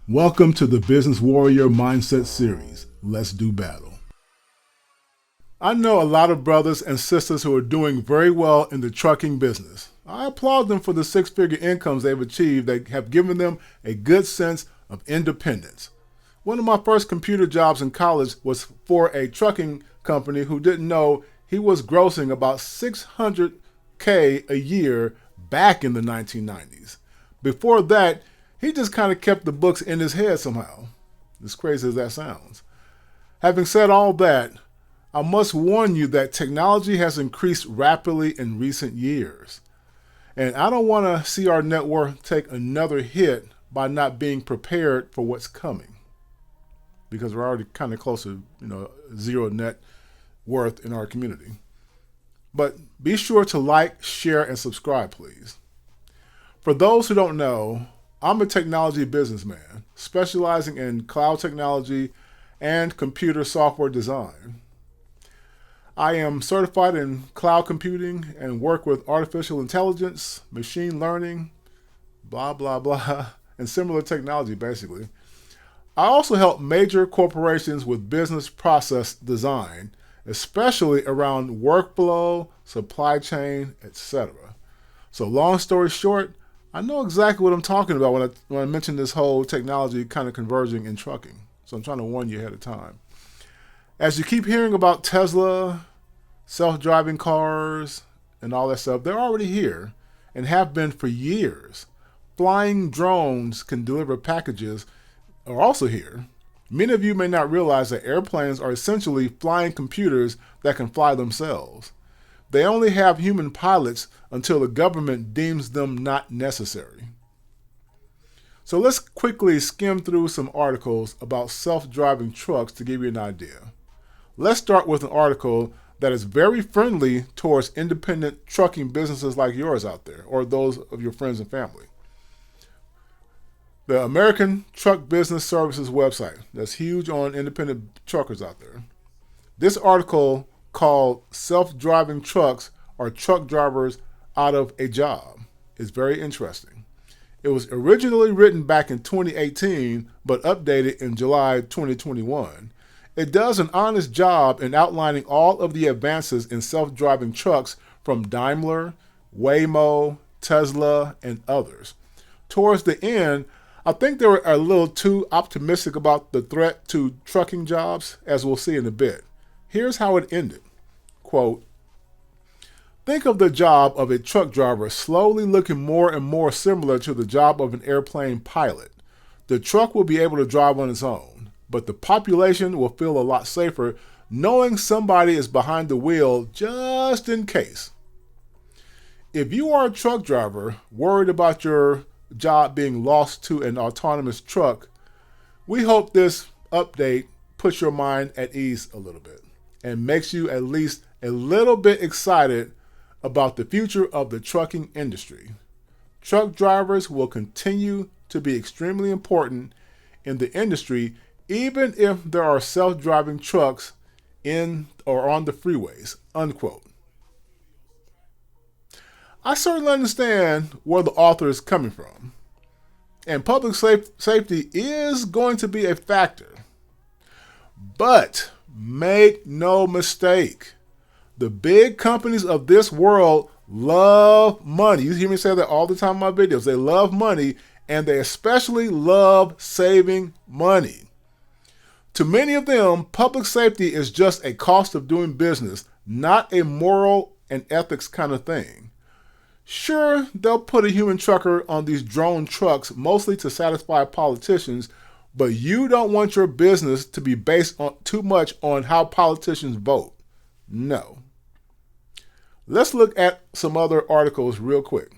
Welcome to the Business Warrior Mindset Series. Let's do battle. I know a lot of brothers and sisters who are doing very well in the trucking business. I applaud them for the six-figure incomes they've achieved that have given them a good sense of independence. One of my first computer jobs in college was for a trucking company who didn't know he was grossing about $600K a year back in the 1990s. Before that, he just kind of kept the books in his head somehow, as crazy as that sounds. Having said all that, I must warn you that technology has increased rapidly in recent years. And I don't want to see our net worth take another hit by not being prepared for what's coming. Because we're already kind of close to, zero net worth in our community. But be sure to like, share, and subscribe, please. For those who don't know, I'm a technology businessman, specializing in cloud technology and computer software design. I am certified in cloud computing and work with artificial intelligence, machine learning, blah, blah, blah, and similar technology, basically. I also help major corporations with business process design, especially around workflow, supply chain, etc. So long story short, I know exactly what I'm talking about when I mention this whole technology kind of converging in trucking. So I'm trying to warn you ahead of time. As you keep hearing about Tesla, self-driving cars, and all that stuff, they're already here and have been for years. Flying drones can deliver packages are also here. Many of you may not realize that airplanes are essentially flying computers that can fly themselves. They only have human pilots until the government deems them not necessary. So let's quickly skim through some articles about self-driving trucks to give you an idea. Let's start with an article that is very friendly towards independent trucking businesses like yours out there, or those of your friends and family. The American Truck Business Services website, that's huge on independent truckers out there. This article called Self-Driving Trucks or Truck Drivers Out of a Job is very interesting. It was originally written back in 2018, but updated in July 2021. It does an honest job in outlining all of the advances in self-driving trucks from Daimler, Waymo, Tesla, and others. Towards the end, I think they were a little too optimistic about the threat to trucking jobs, as we'll see in a bit. Here's how it ended. Quote, think of the job of a truck driver slowly looking more and more similar to the job of an airplane pilot. The truck will be able to drive on its own, but the population will feel a lot safer knowing somebody is behind the wheel just in case. If you are a truck driver worried about your job being lost to an autonomous truck, we hope this update puts your mind at ease a little bit and makes you at least a little bit excited about the future of the trucking industry. Truck drivers will continue to be extremely important in the industry, even if there are self-driving trucks in or on the freeways, unquote. I certainly understand where the author is coming from, and public safety is going to be a factor. But make no mistake, the big companies of this world love money. You hear me say that all the time in my videos. They love money, and they especially love saving money. To many of them, public safety is just a cost of doing business, not a moral and ethics kind of thing. Sure, they'll put a human trucker on these drone trucks mostly to satisfy politicians, but you don't want your business to be based on too much on how politicians vote. No. Let's look at some other articles real quick.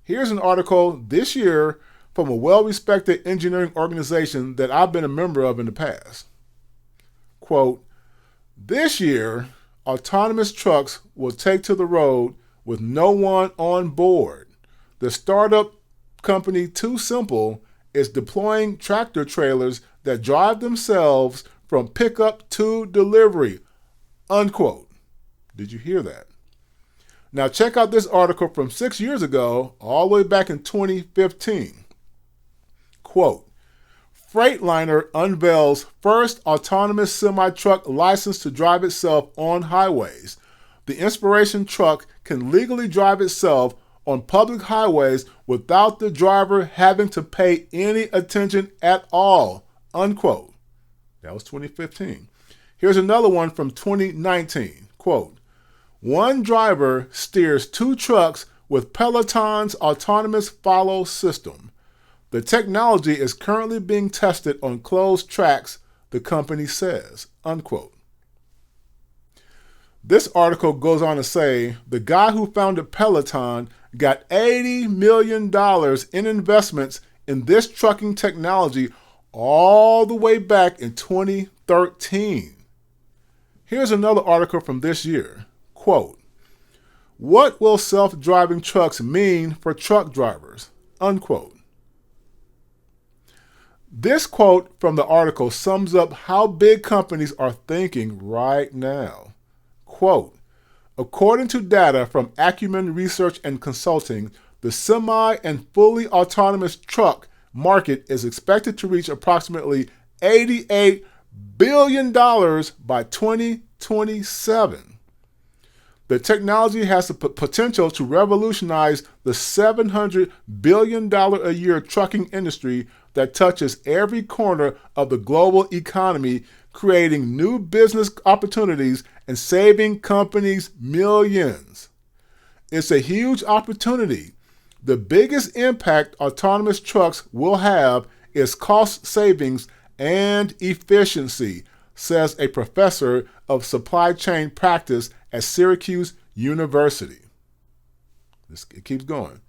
Here's an article this year from a well-respected engineering organization that I've been a member of in the past. Quote, this year, autonomous trucks will take to the road with no one on board. The startup company Too Simple is deploying tractor trailers that drive themselves from pickup to delivery, unquote. Did you hear that? Now check out this article from 6 years ago, all the way back in 2015. Quote, Freightliner unveils first autonomous semi-truck licensed to drive itself on highways. The Inspiration truck can legally drive itself on public highways without the driver having to pay any attention at all, unquote. That was 2015. Here's another one from 2019. Quote, one driver steers two trucks with Peloton's autonomous follow system. The technology is currently being tested on closed tracks, the company says, unquote. This article goes on to say the guy who founded Peloton got $80 million in investments in this trucking technology all the way back in 2013. Here's another article from this year. Quote, what will self-driving trucks mean for truck drivers? Unquote. This quote from the article sums up how big companies are thinking right now. Quote, according to data from Acumen Research and Consulting, the semi and fully autonomous truck market is expected to reach approximately $88 billion by 2027. The technology has the potential to revolutionize the $700 billion a year trucking industry that touches every corner of the global economy, creating new business opportunities and saving companies millions. It's a huge opportunity. The biggest impact autonomous trucks will have is cost savings and efficiency, says a professor of supply chain practice at Syracuse University. It keeps going.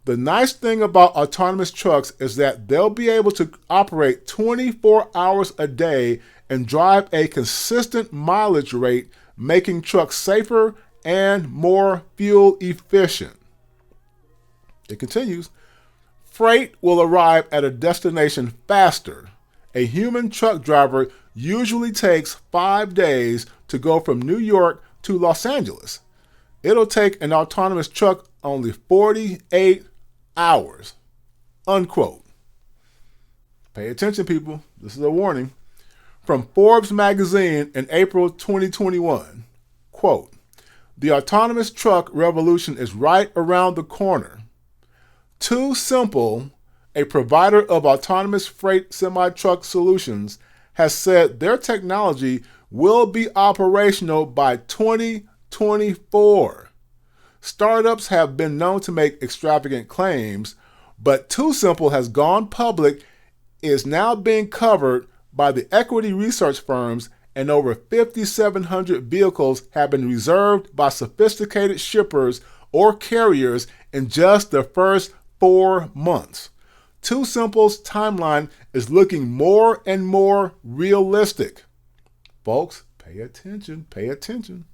The nice thing about autonomous trucks is that they'll be able to operate 24 hours a day and drive a consistent mileage rate, making trucks safer and more fuel efficient. It continues. Freight will arrive at a destination faster. A human truck driver usually takes 5 days to go from New York to Los Angeles. It'll take an autonomous truck only 48 hours, unquote. Pay attention, people. This is a warning. From Forbes magazine in April 2021, quote, the autonomous truck revolution is right around the corner. Too Simple, a provider of autonomous freight semi-truck solutions, has said their technology will be operational by 2024. Startups have been known to make extravagant claims, but Too Simple has gone public, is now being covered by the equity research firms, and over 5,700 vehicles have been reserved by sophisticated shippers or carriers in just the first 4 months. Too Simple's timeline is looking more and more realistic. Folks, pay attention, pay attention.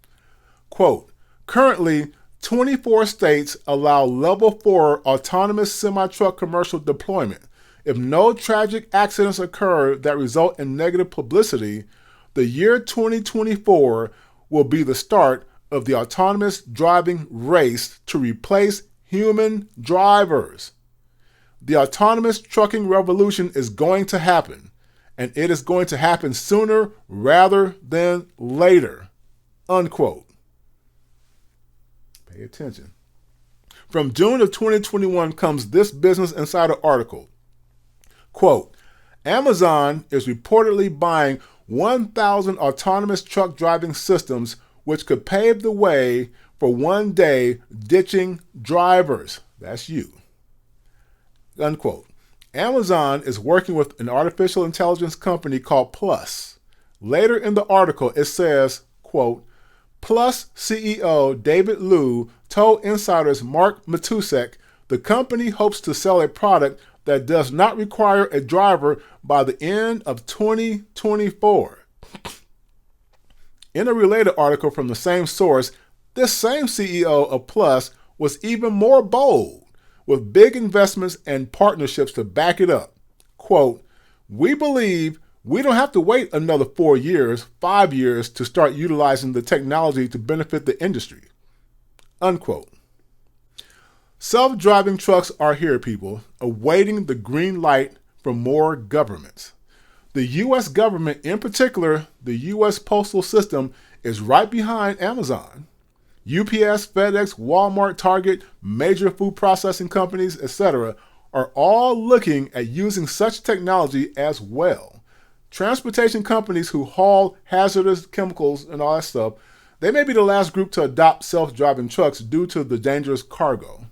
Quote, currently, 24 states allow level 4 autonomous semi-truck commercial deployment. If no tragic accidents occur that result in negative publicity, the year 2024 will be the start of the autonomous driving race to replace human drivers. The autonomous trucking revolution is going to happen, and it is going to happen sooner rather than later, unquote. Pay attention. From June of 2021 comes this Business Insider article. Quote, Amazon is reportedly buying 1,000 autonomous truck driving systems, which could pave the way for one day ditching drivers. That's you. Unquote. Amazon is working with an artificial intelligence company called Plus. Later in the article, it says, quote, Plus CEO David Liu told insiders Mark Matusek the company hopes to sell a product that does not require a driver by the end of 2024. In a related article from the same source, this same CEO of Plus was even more bold, with big investments and partnerships to back it up. Quote, we believe we don't have to wait another 4 years, 5 years to start utilizing the technology to benefit the industry. Unquote. Self-driving trucks are here, people, awaiting the green light from more governments. The U.S. government, in particular, the U.S. postal system, is right behind Amazon. UPS, FedEx, Walmart, Target, major food processing companies, etc. are all looking at using such technology as well. Transportation companies who haul hazardous chemicals and all that stuff, they may be the last group to adopt self-driving trucks due to the dangerous cargo.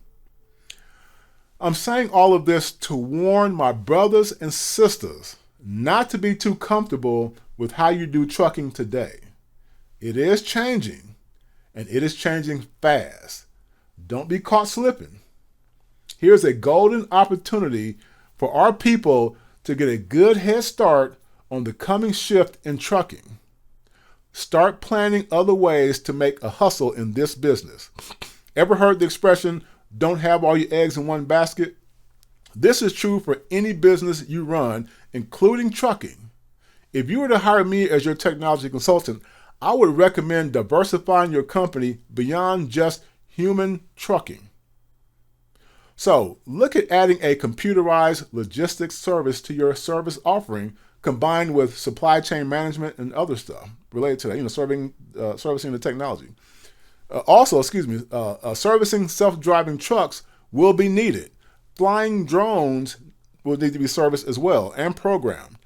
I'm saying all of this to warn my brothers and sisters not to be too comfortable with how you do trucking today. It is changing, and it is changing fast. Don't be caught slipping. Here's a golden opportunity for our people to get a good head start on the coming shift in trucking. Start planning other ways to make a hustle in this business. Ever heard the expression, don't have all your eggs in one basket? This is true for any business you run, including trucking. If you were to hire me as your technology consultant, I would recommend diversifying your company beyond just human trucking. So, look at adding a computerized logistics service to your service offering, combined with supply chain management and other stuff related to that, servicing the technology. Servicing self-driving trucks will be needed. Flying drones will need to be serviced as well and programmed.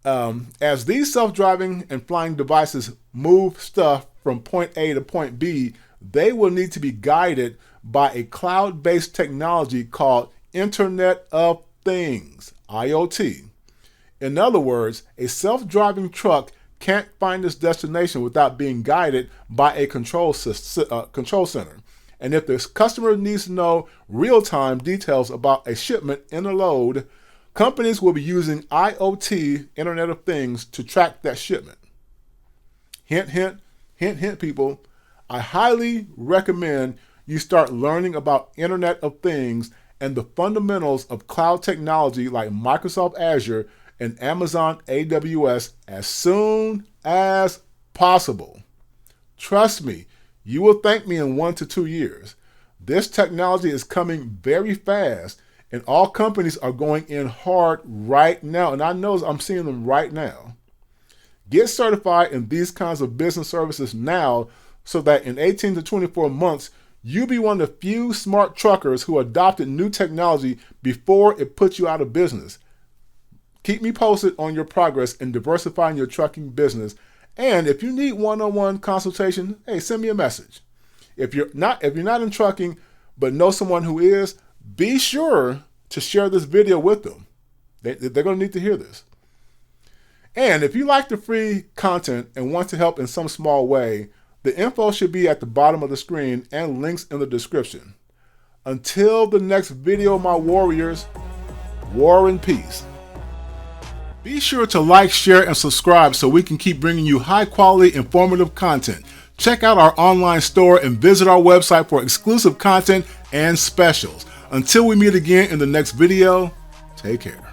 As these self-driving and flying devices move stuff from point A to point B, they will need to be guided by a cloud-based technology called Internet of Things, IoT. In other words, a self-driving truck can't find its destination without being guided by a control center. And if the customer needs to know real-time details about a shipment in a load, companies will be using IoT, Internet of Things, to track that shipment. Hint, hint, hint, hint, people. I highly recommend you start learning about Internet of Things and the fundamentals of cloud technology like Microsoft Azure and Amazon AWS as soon as possible. Trust me, you will thank me in 1 to 2 years. This technology is coming very fast, and all companies are going in hard right now, and I know I'm seeing them right now. Get certified in these kinds of business services now so that in 18 to 24 months, you'll be one of the few smart truckers who adopted new technology before it put you out of business. Keep me posted on your progress in diversifying your trucking business. And if you need one-on-one consultation, hey, send me a message. If you're not in trucking but know someone who is, be sure to share this video with them. They're going to need to hear this. And if you like the free content and want to help in some small way, the info should be at the bottom of the screen and links in the description. Until the next video, my warriors, war and peace. Be sure to like, share, and subscribe so we can keep bringing you high-quality, informative content. Check out our online store and visit our website for exclusive content and specials. Until we meet again in the next video, take care.